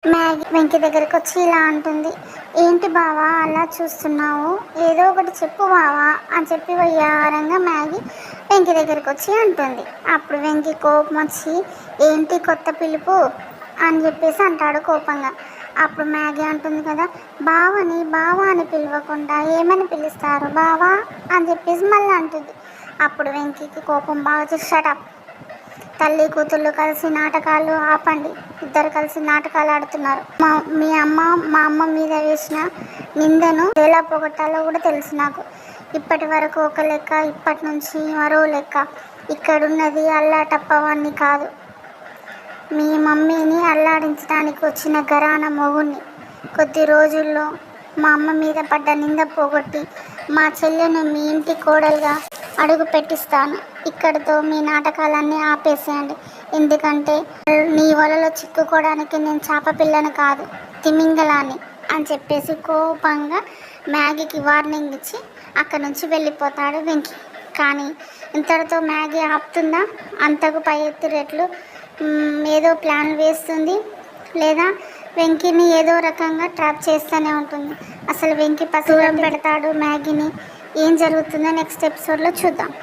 Maggi Venky దగ్గరికి వచ్చి ఇలా అంటుంది. ఏంటి బావా అలా చూస్తున్నావు, ఏదో ఒకటి చెప్పు బావా అని చెప్పి వయ్యారంగా మ్యాగీ వెంకీ దగ్గరికి వచ్చి అంటుంది. అప్పుడు వెంకీ కోపం వచ్చి ఏంటి కొత్త పిలుపు అని చెప్పేసి అంటాడు కోపంగా. అప్పుడు మ్యాగీ అంటుంది కదా, బావని బావా అని పిలవకుండా ఏమని పిలుస్తారు బావా అని చెప్పేసి మళ్ళీ అంటుంది. అప్పుడు వెంకీకి కోపం బాగా చూసాడప్. తల్లి కూతుళ్ళు కలిసి నాటకాలు ఆపండి, ఇద్దరు కలిసి నాటకాలు ఆడుతున్నారు. మీ అమ్మ మా అమ్మ మీద వేసిన నిందను ఎలా పోగొట్టాలో కూడా తెలుసు నాకు. ఇప్పటి వరకు ఒక లెక్క, ఇప్పటి నుంచి మరో లెక్క. ఇక్కడున్నది అల్లాటప్పవాన్ని కాదు, మీ మమ్మీని అల్లాడించడానికి వచ్చిన గరాన మొగుణ్ణి. కొద్ది రోజుల్లో మా అమ్మ మీద పడ్డ నింద పోగొట్టి మా చెల్లెను మీ ఇంటి కోడలుగా అడుగు పెట్టిస్తాను. ఇక్కడితో మీ నాటకాలన్నీ ఆపేసేయండి. ఎందుకంటే నీ వలలో చిక్కుకోవడానికి నేను చేప పిల్లను కాదు, తిమింగలాన్ని అని చెప్పేసి కోపంగా మ్యాగీకి వార్నింగ్ ఇచ్చి అక్కడి నుంచి వెళ్ళిపోతాడు వెంకీ. కానీ ఇంతటితో మ్యాగీ ఆపుతుందా? అంతకు పై ఎత్తు రెట్లు ఏదో ప్లాన్ వేస్తుంది, లేదా వెంకీని ఏదో రకంగా ట్రాప్ చేస్తూనే ఉంటుంది. అసలు వెంకీ పసూరం పెడతాడు మ్యాగీని. ఏం జరుగుతుందో నెక్స్ట్ ఎపిసోడ్లో చూద్దాం.